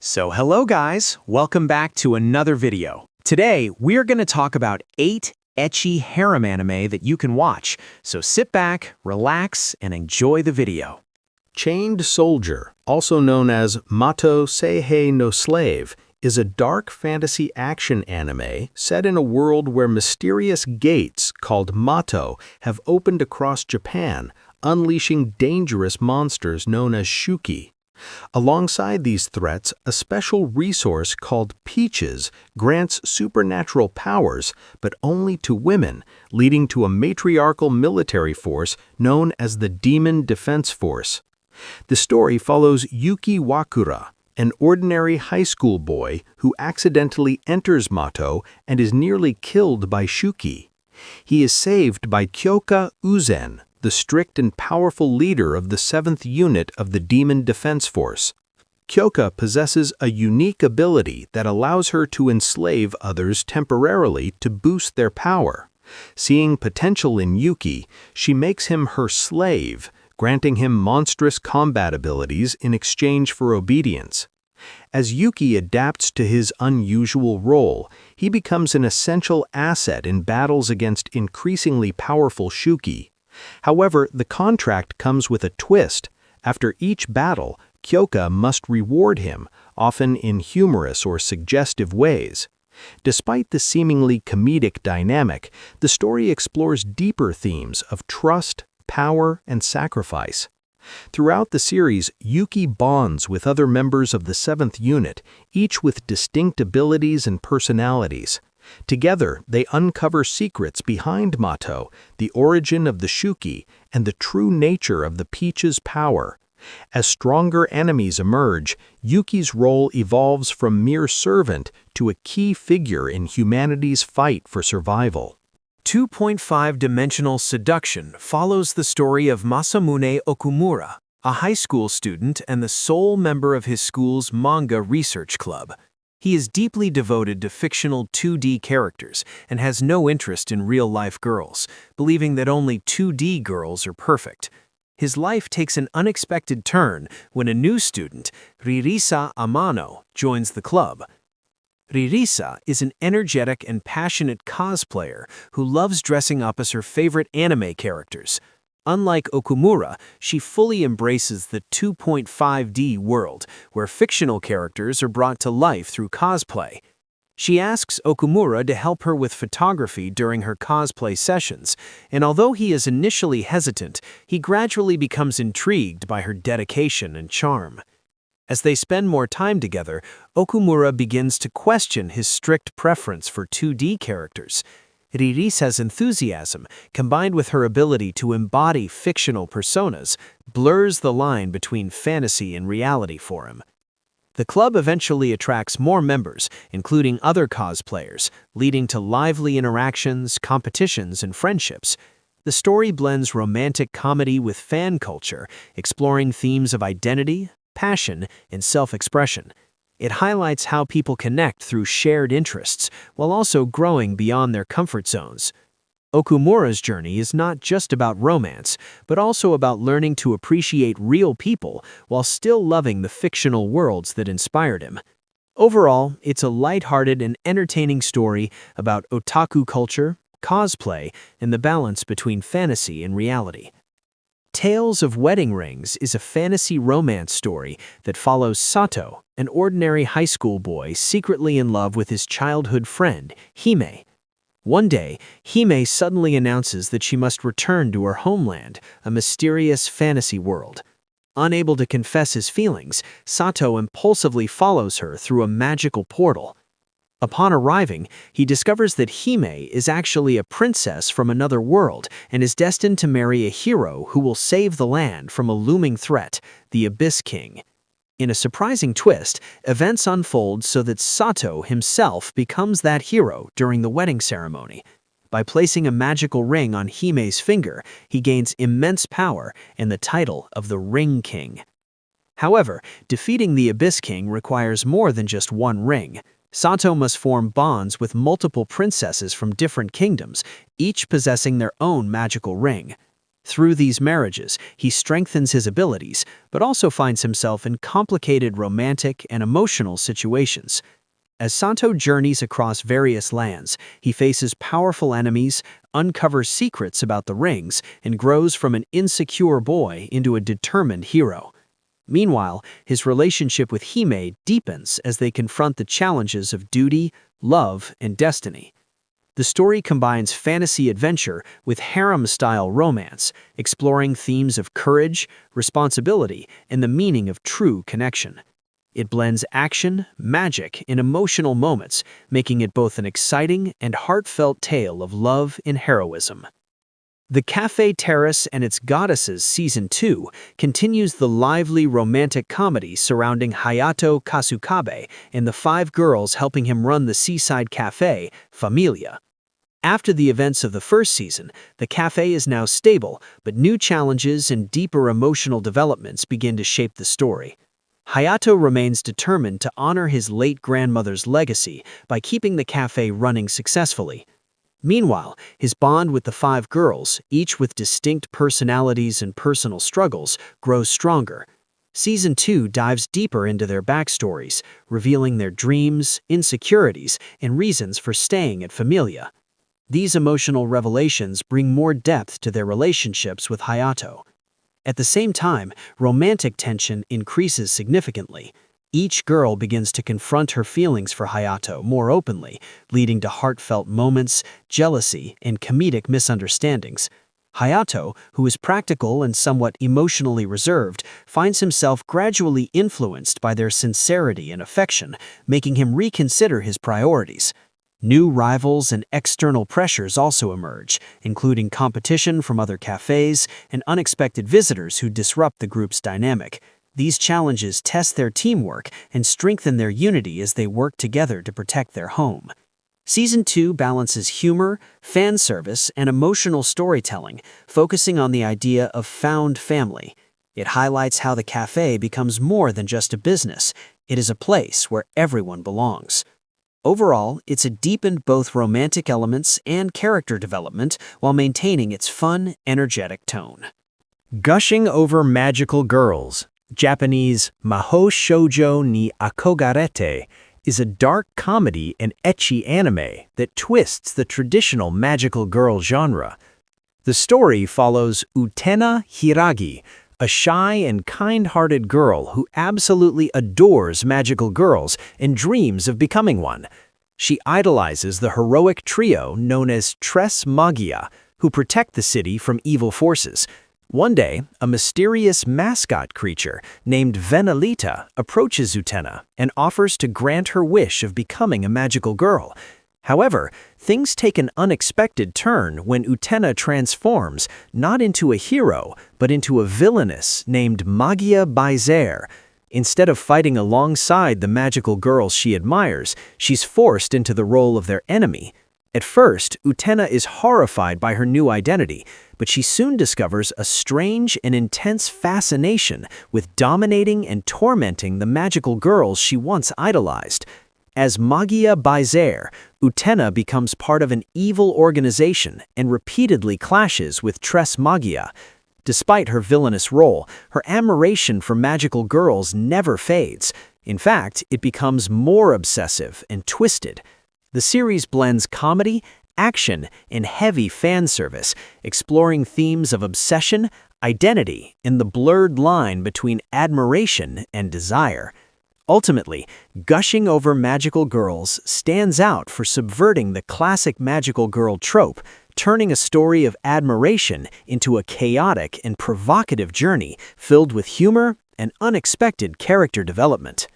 So hello guys, welcome back to another video. Today, we're going to talk about 8 ecchi harem anime that you can watch, so sit back, relax, and enjoy the video. Chained Soldier, also known as Mato Seihei no Slave, is a dark fantasy action anime set in a world where mysterious gates called Mato have opened across Japan, unleashing dangerous monsters known as Shuki. Alongside these threats, a special resource called Peaches grants supernatural powers, but only to women, leading to a matriarchal military force known as the Demon Defense Force. The story follows Yuki Wakura, an ordinary high school boy who accidentally enters Mato and is nearly killed by Shuki. He is saved by Kyoka Uzen, the strict and powerful leader of the 7th unit of the Demon Defense Force. Kyoka possesses a unique ability that allows her to enslave others temporarily to boost their power. Seeing potential in Yuki, she makes him her slave, granting him monstrous combat abilities in exchange for obedience. As Yuki adapts to his unusual role, he becomes an essential asset in battles against increasingly powerful Shuki. However, the contract comes with a twist. After each battle, Kyoka must reward him, often in humorous or suggestive ways. Despite the seemingly comedic dynamic, the story explores deeper themes of trust, power, and sacrifice. Throughout the series, Yuki bonds with other members of the 7th unit, each with distinct abilities and personalities. Together, they uncover secrets behind Mato, the origin of the Shuki, and the true nature of the Peach's power. As stronger enemies emerge, Yuki's role evolves from mere servant to a key figure in humanity's fight for survival. 2.5-dimensional seduction follows the story of Masamune Okumura, a high school student and the sole member of his school's manga research club. He is deeply devoted to fictional 2D characters and has no interest in real-life girls, believing that only 2D girls are perfect. His life takes an unexpected turn when a new student, Ririsa Amano, joins the club. Ririsa is an energetic and passionate cosplayer who loves dressing up as her favorite anime characters. Unlike Okumura, she fully embraces the 2.5D world, where fictional characters are brought to life through cosplay. She asks Okumura to help her with photography during her cosplay sessions, and although he is initially hesitant, he gradually becomes intrigued by her dedication and charm. As they spend more time together, Okumura begins to question his strict preference for 2D characters. Ririsa's enthusiasm, combined with her ability to embody fictional personas, blurs the line between fantasy and reality for him. The club eventually attracts more members, including other cosplayers, leading to lively interactions, competitions, and friendships. The story blends romantic comedy with fan culture, exploring themes of identity, passion, and self-expression. It highlights how people connect through shared interests, while also growing beyond their comfort zones. Okumura's journey is not just about romance, but also about learning to appreciate real people while still loving the fictional worlds that inspired him. Overall, it's a lighthearted and entertaining story about otaku culture, cosplay, and the balance between fantasy and reality. Tales of Wedding Rings is a fantasy romance story that follows Sato, an ordinary high school boy secretly in love with his childhood friend, Hime. One day, Hime suddenly announces that she must return to her homeland, a mysterious fantasy world. Unable to confess his feelings, Sato impulsively follows her through a magical portal. Upon arriving, he discovers that Hime is actually a princess from another world and is destined to marry a hero who will save the land from a looming threat, the Abyss King. In a surprising twist, events unfold so that Sato himself becomes that hero during the wedding ceremony. By placing a magical ring on Hime's finger, he gains immense power and the title of the Ring King. However, defeating the Abyss King requires more than just one ring. Sato must form bonds with multiple princesses from different kingdoms, each possessing their own magical ring. Through these marriages, he strengthens his abilities, but also finds himself in complicated romantic and emotional situations. As Santo journeys across various lands, he faces powerful enemies, uncovers secrets about the rings, and grows from an insecure boy into a determined hero. Meanwhile, his relationship with Hime deepens as they confront the challenges of duty, love, and destiny. The story combines fantasy adventure with harem-style romance, exploring themes of courage, responsibility, and the meaning of true connection. It blends action, magic, and emotional moments, making it both an exciting and heartfelt tale of love and heroism. The Cafe Terrace and Its Goddesses Season 2 continues the lively romantic comedy surrounding Hayato Kasukabe and the 5 girls helping him run the seaside cafe, Familia. After the events of the first season, the cafe is now stable, but new challenges and deeper emotional developments begin to shape the story. Hayato remains determined to honor his late grandmother's legacy by keeping the cafe running successfully. Meanwhile, his bond with the 5 girls, each with distinct personalities and personal struggles, grows stronger. Season 2 dives deeper into their backstories, revealing their dreams, insecurities, and reasons for staying at Familia. These emotional revelations bring more depth to their relationships with Hayato. At the same time, romantic tension increases significantly. Each girl begins to confront her feelings for Hayato more openly, leading to heartfelt moments, jealousy, and comedic misunderstandings. Hayato, who is practical and somewhat emotionally reserved, finds himself gradually influenced by their sincerity and affection, making him reconsider his priorities. New rivals and external pressures also emerge, including competition from other cafes and unexpected visitors who disrupt the group's dynamic. These challenges test their teamwork and strengthen their unity as they work together to protect their home. Season 2 balances humor, fan service, and emotional storytelling, focusing on the idea of found family. It highlights how the cafe becomes more than just a business. It is a place where everyone belongs. Overall, it's deepened both romantic elements and character development while maintaining its fun, energetic tone. Gushing Over Magical Girls, Japanese Mahou Shoujo ni Akogarete, is a dark comedy and ecchi anime that twists the traditional magical girl genre. The story follows Utena Hiragi, a shy and kind-hearted girl who absolutely adores magical girls and dreams of becoming one. She idolizes the heroic trio known as Tres Magia, who protect the city from evil forces. One day, a mysterious mascot creature named Venalita approaches Utena and offers to grant her wish of becoming a magical girl. However, things take an unexpected turn when Utena transforms not into a hero, but into a villainess named Magia Baizer. Instead of fighting alongside the magical girls she admires, she's forced into the role of their enemy. At first, Utena is horrified by her new identity, but she soon discovers a strange and intense fascination with dominating and tormenting the magical girls she once idolized. As Magia Baizer, Utena becomes part of an evil organization and repeatedly clashes with Tres Magia. Despite her villainous role, her admiration for magical girls never fades. In fact, it becomes more obsessive and twisted. The series blends comedy, action, and heavy fan service, exploring themes of obsession, identity, and the blurred line between admiration and desire. Ultimately, Gushing Over Magical Girls stands out for subverting the classic magical girl trope, turning a story of admiration into a chaotic and provocative journey filled with humor and unexpected character development.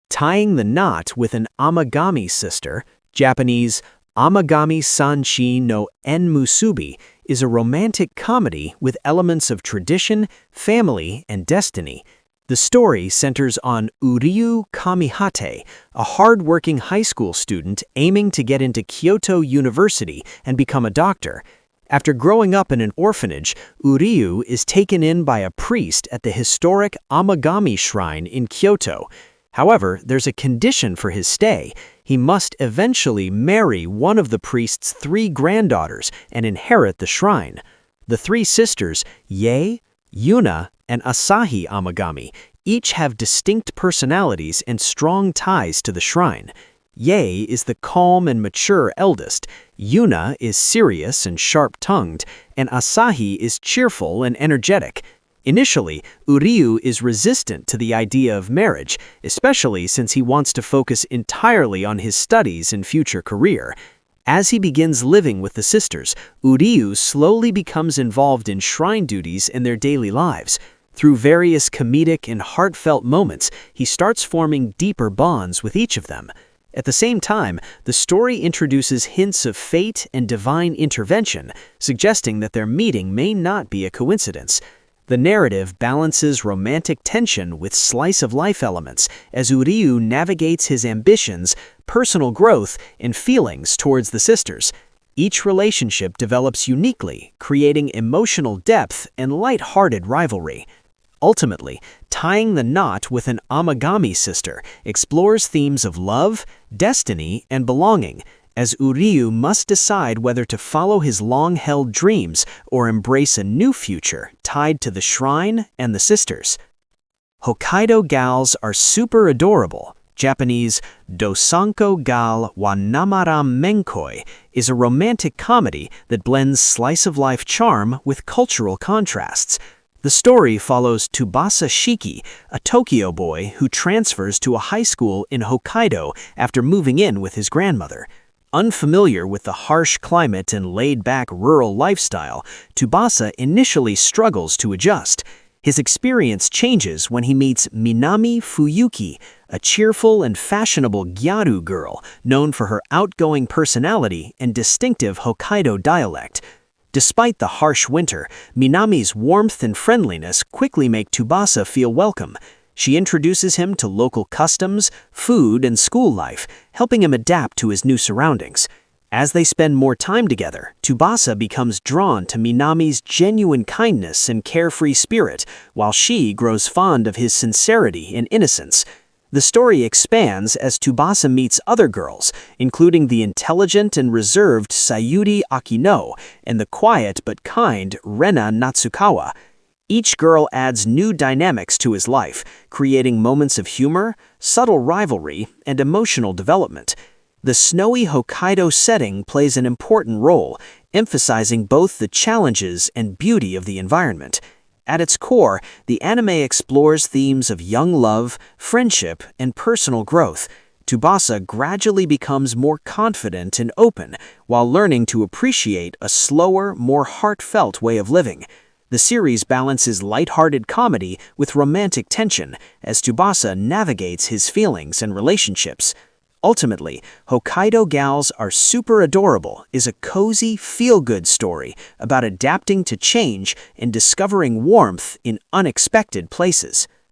Tying the knot with an Amagami sister, Japanese Amagami Sanchi no Enmusubi, is a romantic comedy with elements of tradition, family, and destiny. The story centers on Uryu Kamihate, a hard-working high school student aiming to get into Kyoto University and become a doctor. After growing up in an orphanage, Uryu is taken in by a priest at the historic Amagami Shrine in Kyoto. However, there's a condition for his stay. He must eventually marry one of the priest's 3 granddaughters and inherit the shrine. The three sisters, Yae, Yuna, and Asahi Amagami, each have distinct personalities and strong ties to the shrine. Yae is the calm and mature eldest, Yuna is serious and sharp-tongued, and Asahi is cheerful and energetic. Initially, Uryu is resistant to the idea of marriage, especially since he wants to focus entirely on his studies and future career. As he begins living with the sisters, Uryu slowly becomes involved in shrine duties in their daily lives. Through various comedic and heartfelt moments, he starts forming deeper bonds with each of them. At the same time, the story introduces hints of fate and divine intervention, suggesting that their meeting may not be a coincidence. The narrative balances romantic tension with slice-of-life elements as Uryu navigates his ambitions, personal growth, and feelings towards the sisters. Each relationship develops uniquely, creating emotional depth and light-hearted rivalry. Ultimately, Tying the Knot with an Amagami sister explores themes of love, destiny, and belonging, as Uryu must decide whether to follow his long-held dreams or embrace a new future tied to the shrine and the sisters. Hokkaido Gals Are Super Adorable, Japanese Dosanko Gal wa Namaram Menkoi, is a romantic comedy that blends slice-of-life charm with cultural contrasts. The story follows Tsubasa Shiki, a Tokyo boy who transfers to a high school in Hokkaido after moving in with his grandmother. Unfamiliar with the harsh climate and laid-back rural lifestyle, Tsubasa initially struggles to adjust. His experience changes when he meets Minami Fuyuki, a cheerful and fashionable gyaru girl known for her outgoing personality and distinctive Hokkaido dialect. Despite the harsh winter, Minami's warmth and friendliness quickly make Tsubasa feel welcome. She introduces him to local customs, food, and school life, helping him adapt to his new surroundings. As they spend more time together, Tsubasa becomes drawn to Minami's genuine kindness and carefree spirit, while she grows fond of his sincerity and innocence. The story expands as Tsubasa meets other girls, including the intelligent and reserved Sayuri Akino and the quiet but kind Rena Natsukawa. Each girl adds new dynamics to his life, creating moments of humor, subtle rivalry, and emotional development. The snowy Hokkaido setting plays an important role, emphasizing both the challenges and beauty of the environment. At its core, the anime explores themes of young love, friendship, and personal growth. Tsubasa gradually becomes more confident and open, while learning to appreciate a slower, more heartfelt way of living. The series balances lighthearted comedy with romantic tension as Tsubasa navigates his feelings and relationships. Ultimately, Hokkaido Gals Are Super Adorable is a cozy, feel-good story about adapting to change and discovering warmth in unexpected places.